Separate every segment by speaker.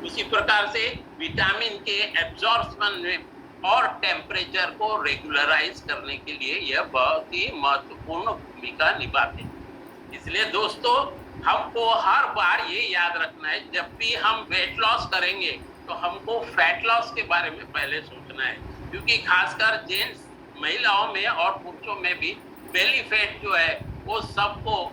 Speaker 1: उसी प्रकार से विटामिन के एब्जॉर्प्शन में और टेम्परेचर को रेगुलराइज करने के लिए यह बहुत ही महत्वपूर्ण भूमिका निभाते हैं। इसलिए दोस्तों, हमको हर बार ये याद रखना है, जब भी हम वेट लॉस करेंगे तो हमको फैट लॉस के बारे में पहले सोचना है, क्योंकि खासकर जेंट्स, महिलाओं में और पुरुषों में भी बेली फैट जो है वो सबको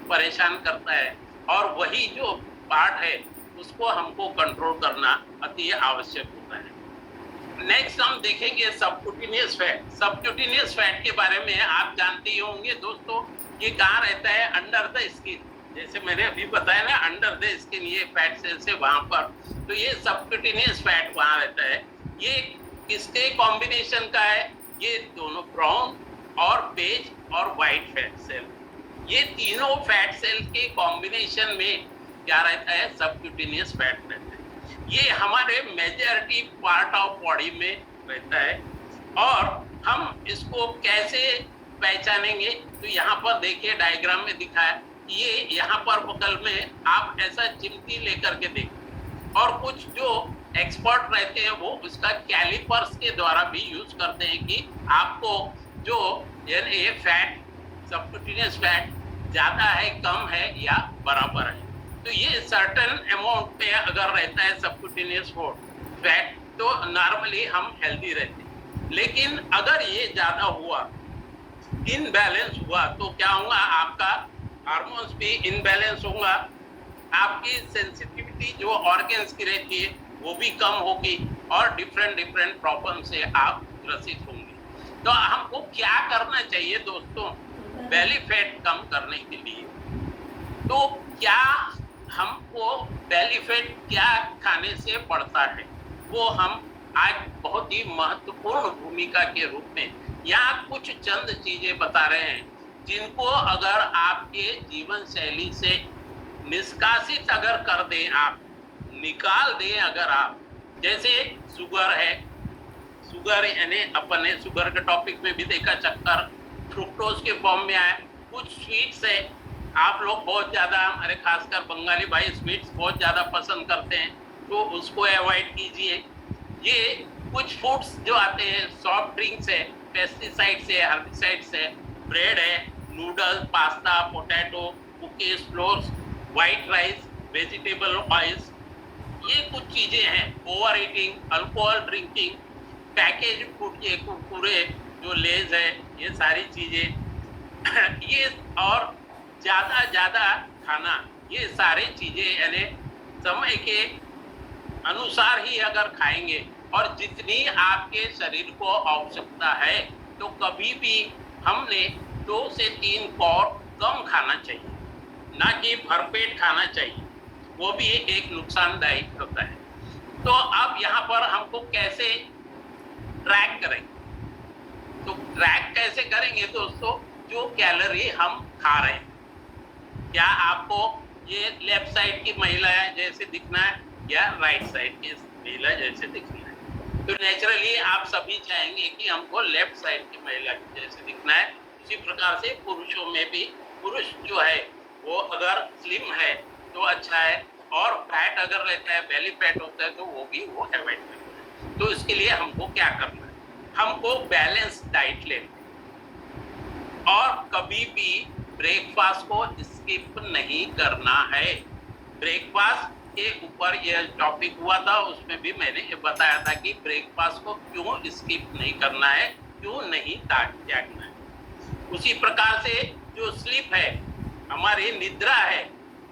Speaker 1: परेशान करता है, और वही जो पार्ट है उसको हमको कंट्रोल करना अति आवश्यक होता है। नेक्स्ट हम देखेंगे सबक्यूटेनियस फैट। सबक्यूटेनियस फैट के बारे में आप जानते ही होंगे दोस्तों, ये कहाँ रहता है? Under the skin. जैसे मैंने अभी बताया ना, अंडर द स्किन ये फैट सेल्स है वहां पर, तो ये सबक्यूटेनियस फैट वहां रहता है। ये किसके कॉम्बिनेशन का है? ये दोनों ब्राउन और बेज और व्हाइट फैट सेल, ये तीनों फैट सेल के कॉम्बिनेशन में क्या रहता है? सबक्यूटेनियस फैट रहता है। ये हमारे मेजॉरिटी पार्ट ऑफ बॉडी में रहता है। और हम इसको कैसे पहचानेंगे? तो यहाँ पर देखिए डायग्राम में दिखाया, ये यहाँ पर बगल में आप ऐसा चिमटी लेकर के देखिए, और कुछ जो एक्सपर्ट रहते हैं वो उसका कैलिपर्स के द्वारा भी यूज करते हैं कि आपको जो ये फैट, सबक्यूटेनियस फैट ज्यादा है, कम है या बराबर है। तो ये सर्टेन अमाउंट पे अगर रहता है सबक्यूटेनियस फैट तो नॉर्मली हम हेल्दी रहते हैं। लेकिन अगर ये ज्यादा हुआ, इनबैलेंस हुआ, तो क्या होगा? आपका हार्मोन्स भी इनबैलेंस होगा, आपकी सेंसिटिविटी जो ऑर्गन्स की रहती है वो भी कम होगी, और डिफरेंट प्रॉब्लम से आप ग्रसित होंगे। तो हमको क्या करना चाहिए दोस्तों बेली फैट कम करने के लिए? तो क्या हमको बेली फैट क्या खाने से बढ़ता है, वो हम आज बहुत ही महत्वपूर्ण भूमिका के रूप में यहाँ कुछ चंद चीजें बता रहे हैं, जिनको अगर आपके जीवन शैली से निष्कासित अगर कर दें, आप निकाल दें अगर आप, जैसे शुगर है, शुगर यानी अपने शुगर के टॉपिक में भी देखा, चक्कर फ्रुक्टोज के फॉर्म में आया। कुछ स्वीट्स है, आप लोग बहुत ज्यादा, हमारे खासकर बंगाली भाई स्वीट्स बहुत ज्यादा पसंद करते हैं, तो उसको अवॉइड कीजिए। ये कुछ फूड्स जो आते हैं, सॉफ्ट ड्रिंक्स है, पेस्टिसाइड्स है, हर्बिसाइड्स है, ब्रेड है, noodles, pasta, potato, cookies, floors, white rice, vegetable oils, ये कुछ चीजें हैं। Over eating, alcohol drinking, package food के कुरकुरे जो लेज है, ये सारी चीजें ये और ज्यादा खाना, ये सारी चीजें यानी समय के अनुसार ही अगर खाएंगे और जितनी आपके शरीर को आवश्यकता है, तो कभी भी हमने 2 से 3 कौर कम खाना चाहिए, ना कि भरपेट खाना चाहिए, वो भी एक नुकसानदायक होता है। तो अब यहाँ पर हमको कैसे ट्रैक करेंगे? तो ट्रैक कैसे करेंगे दोस्तों? जो कैलोरी हम खा रहे हैं, क्या आपको ये लेफ्ट साइड की महिला जैसे दिखना है या राइट साइड की महिला जैसे दिखना है? तो नेचुरली आप सभी चाहेंगे कि हमको लेफ्ट साइड की महिला जैसे दिखना है। उसी प्रकार से पुरुषों में भी, पुरुष जो है वो अगर स्लिम है तो अच्छा है, और फैट अगर रहता है, बेली फैट होता है, तो वो भी वो अवॉइड करना है। तो इसके लिए हमको क्या करना है? हमको बैलेंस डाइट लेना, और कभी भी ब्रेकफास्ट को स्किप नहीं करना है। ब्रेकफास्ट के ऊपर यह टॉपिक हुआ था, उसमें भी मैंने ये बताया था कि ब्रेकफास्ट को क्यों स्किप नहीं करना है, क्यों नहीं त्यागना है। उसी प्रकार से जो स्लीप है, हमारी निद्रा है,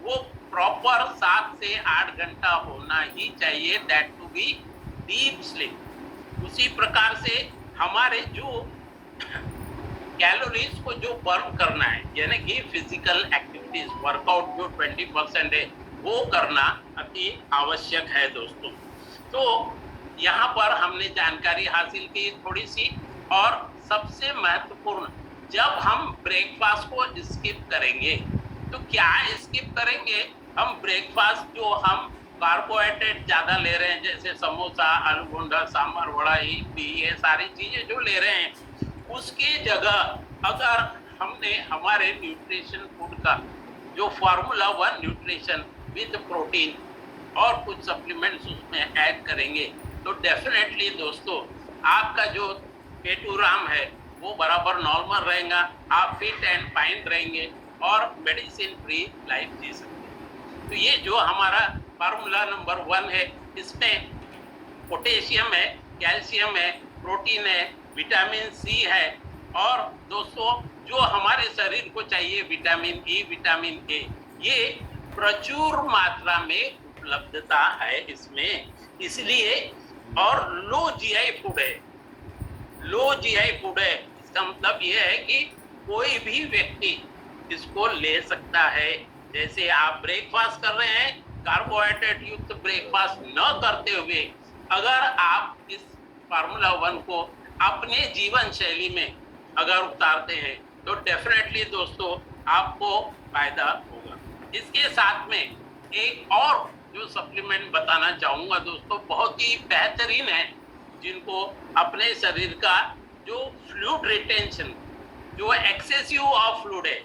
Speaker 1: वो प्रॉपर 7 से 8 घंटा होना ही चाहिए, that to be deep sleep. उसी प्रकार से हमारे जो कैलोरीज को जो बर्न करना है, यानी कि फिजिकल एक्टिविटीज, वर्कआउट जो 20% है वो करना अति आवश्यक है दोस्तों। तो यहाँ पर हमने जानकारी हासिल की थोड़ी सी, और सबसे महत्वपूर्ण, जब हम ब्रेकफास्ट को स्किप करेंगे तो क्या स्किप करेंगे? हम ब्रेकफास्ट जो हम कार्बोहाइड्रेट ज्यादा ले रहे हैं, जैसे समोसा, आलू भुंडा, सांभर वड़ा, इडली, ये सारी चीजें जो ले रहे हैं, उसकी जगह अगर हमने हमारे न्यूट्रिशन फूड का जो फार्मूला 1 न्यूट्रिशन विद प्रोटीन और कुछ सप्लीमेंट्स उसमें ऐड करेंगे तो डेफिनेटली दोस्तों आपका जो पेटूराम है वो बराबर नॉर्मल रहेगा, आप फिट एंड फाइन रहेंगे और मेडिसिन फ्री लाइफ जी सकते हैं। तो ये जो हमारा फार्मूला नंबर 1 है, इसमें पोटेशियम है, कैल्शियम है, प्रोटीन है, विटामिन सी है और दोस्तों जो हमारे शरीर को चाहिए विटामिन ई, विटामिन ए, ये प्रचुर मात्रा में उपलब्धता है इसमें, इसलिए और लो जीआई फूड है, लो जीआई फूड है। इसका मतलब ये है कि कोई भी व्यक्ति इसको ले सकता है। जैसे आप ब्रेकफास्ट कर रहे हैं, कार्बोहाइड्रेट युक्त ब्रेकफास्ट न करते हुए अगर आप इस फार्मूला 1 को अपने जीवन शैली में अगर उतारते हैं तो डेफिनेटली दोस्तों आपको फायदा होगा। इसके साथ में एक और जो सप्लीमेंट बताना चाहूंगा दोस्तों, बहुत ही बेहतरीन है, जिनको अपने शरीर का जो फ्लूइड रिटेंशन, जो एक्सेसिव ऑफ फ्लूइड है,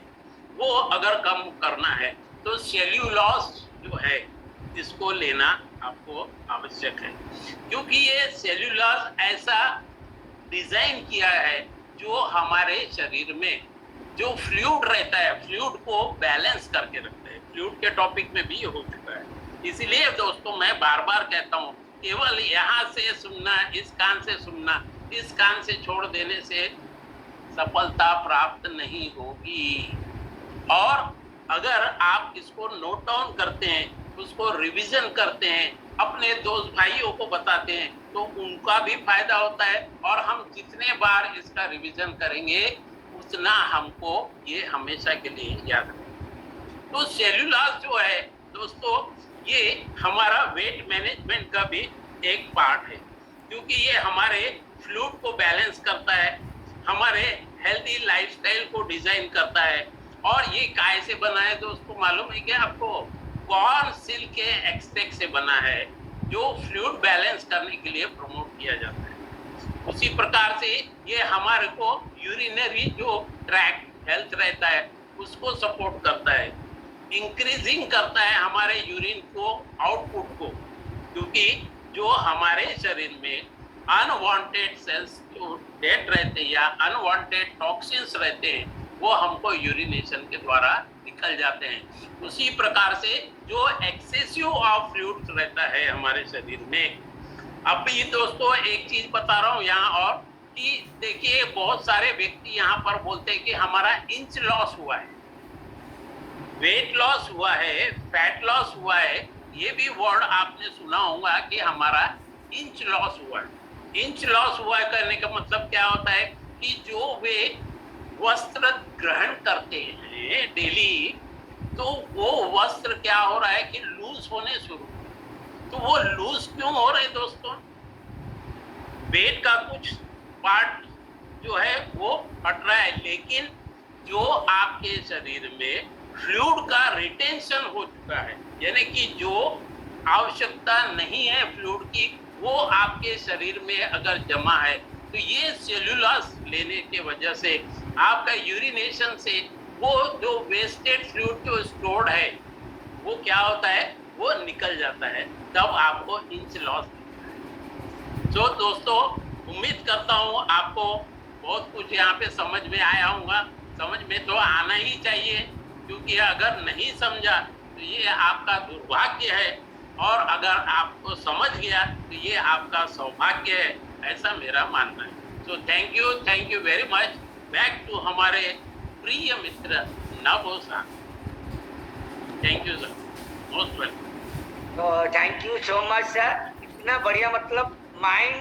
Speaker 1: वो अगर कम करना है तो सेल्यूलोज जो है इसको लेना आपको आवश्यक है, क्योंकि ये सेल्यूलोज ऐसा डिजाइन किया है जो हमारे शरीर में जो फ्लूइड रहता है, फ्लूइड को बैलेंस करके रखता है। फ्लूइड के टॉपिक में भी हो चुका है, इसलिए दोस्तों मैं बार बार कहता हूँ केवल यहाँ से सुनना, इस कान से सुनना, इस कान से छोड़ देने से सफलता प्राप्त नहीं होगी। और अगर आप इसको नोट डाउन करते हैं, उसको रिवीजन करते हैं, अपने दोस्त भाइयों को बताते हैं तो उनका भी फायदा होता है और हम जितने बार इसका रिवीजन करेंगे उतना हमको ये हमेशा के लिए याद रहेगा। तो सेल्यूलोज जो है दोस्तों, ये हमारा वेट मैनेजमेंट का भी एक पार्ट है, क्योंकि ये हमारे फ्लूइड को बैलेंस करता है, हमारे हेल्दी लाइफस्टाइल को डिजाइन करता है। और ये काय से बना है दोस्तों, मालूम है क्या आपको? कॉर्न सिल्क के एक्सट्रैक्ट से बना है, जो फ्लूइड बैलेंस करने के लिए प्रमोट किया जाता है। उसी प्रकार से ये हमारे को यूरिनरी जो ट्रैक्ट हेल्थ रहता है उसको सपोर्ट करता है, इंक्रीजिंग करता है हमारे यूरिन को आउटपुट को, क्योंकि जो हमारे शरीर में अनवांटेड सेल्स जो डेड रहते हैं या अनवांटेड टॉक्सिन्स रहते हैं वो हमको यूरिनेशन के द्वारा निकल जाते हैं। उसी प्रकार से जो एक्सेसिव ऑफ फ्लूइड्स रहता है हमारे शरीर में। अब भी दोस्तों एक चीज बता रहा हूँ यहाँ और कि देखिए बहुत सारे व्यक्ति यहाँ पर बोलते हैं कि हमारा इंच लॉस हुआ है, वेट लॉस हुआ है, फैट लॉस हुआ है। ये भी वर्ड आपने सुना होगा कि हमारा इंच लॉस हुआ है। इंच लॉस हुआ है करने का मतलब क्या होता है कि जो वे वस्त्र ग्रहण करते हैं डेली, तो वो वस्त्र क्या हो रहा है कि लूज होने शुरू। तो वो लूज क्यों हो रहे दोस्तों? पेट का कुछ पार्ट जो है वो हट रहा है, लेकिन जो आपके शरीर में फ्लूइड का रिटेंशन हो चुका है, यानी कि जो आवश्यकता नहीं है फ्लूइड की, वो आपके शरीर में अगर जमा है तो ये सेल्यूलोज लेने के वजह से आपका यूरिनेशन से वो जो वेस्टेड फ्लूइड जो स्टोर्ड है वो क्या होता है, वो निकल जाता है, तब आपको इंच लॉस दिखता है। तो दोस्तों उम्मीद करता हूँ आपको बहुत कुछ यहाँ पे समझ में आया होगा। समझ में तो आना ही चाहिए, क्योंकि अगर नहीं समझा तो ये आपका दुर्भाग्य है, और अगर आपको समझ गया तो ये आपका सौभाग्य है, ऐसा मेरा मानना है। So thank you very much. Back to हमारे प्रिय मित्र नवोसा। Thank you sir, most welcome.
Speaker 2: तो thank you so much sir, इतना बढ़िया मतलब माइंड